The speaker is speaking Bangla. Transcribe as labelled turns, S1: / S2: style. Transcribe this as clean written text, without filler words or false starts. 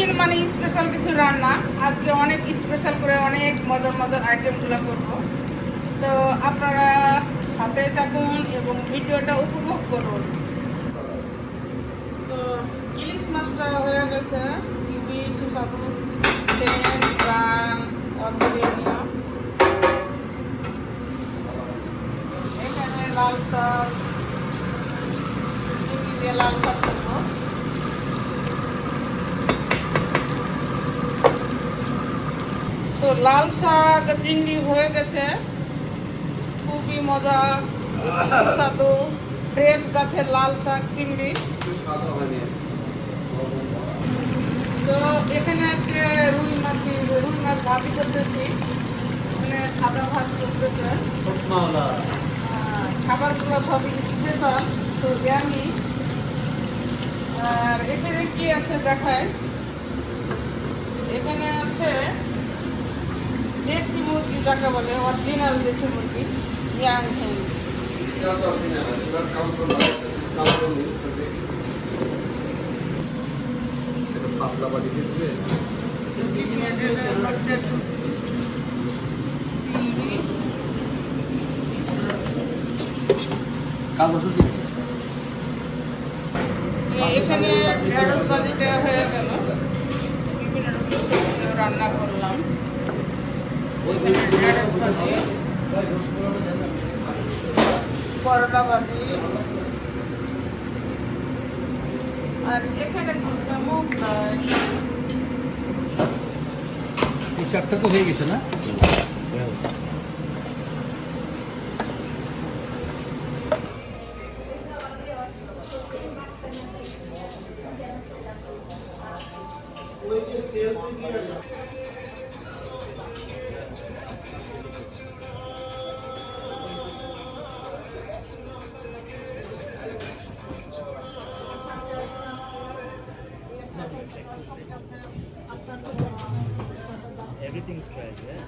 S1: প্রতিদিন মানে স্পেশাল কিছু রান্না, আজকে অনেক স্পেশাল করে অনেক মজার মজার আইটেমগুলো করব। তো আপনারা সাথে থাকুন এবং ভিডিওটা উপভোগ করুন। তো ইলিশ মাছটা হয়ে গেছে খুবই সুস্বাদু, সেন্ট প্রাণ অতুলনীয়। এখানে লাল শাক, দিয়ে লাল শাক করবো। তো লাল শাক চিংড়ি হয়ে গেছে, খুবই মজা, সুস্বাদু ফ্রেশ গাছের লাল শাক চিংড়ি। তো এখানে আজকে রুই মাছ ভাজি করতেছি, মানে সাদা ভাত করতেছে। খাবারগুলো সবই স্পেশাল, তো আমি আর এখানে কি আছে দেখায়। এখানে আছে দেশি মুরগি, যাকে বলে অরিজিনাল দেশি মুরগি, ইয়াং হেন। এখানে ঢেঁড়স ভাজিটা হয়ে গেল, বিভিন্ন রকম রান্না করলাম। ঢেঁড়স ভাজি, করলা ভাজি, আর এখানে চলছে মুগ ডাল।
S2: এই চারটা তো হয়ে গেছে না?
S3: Everything's fried, yeah?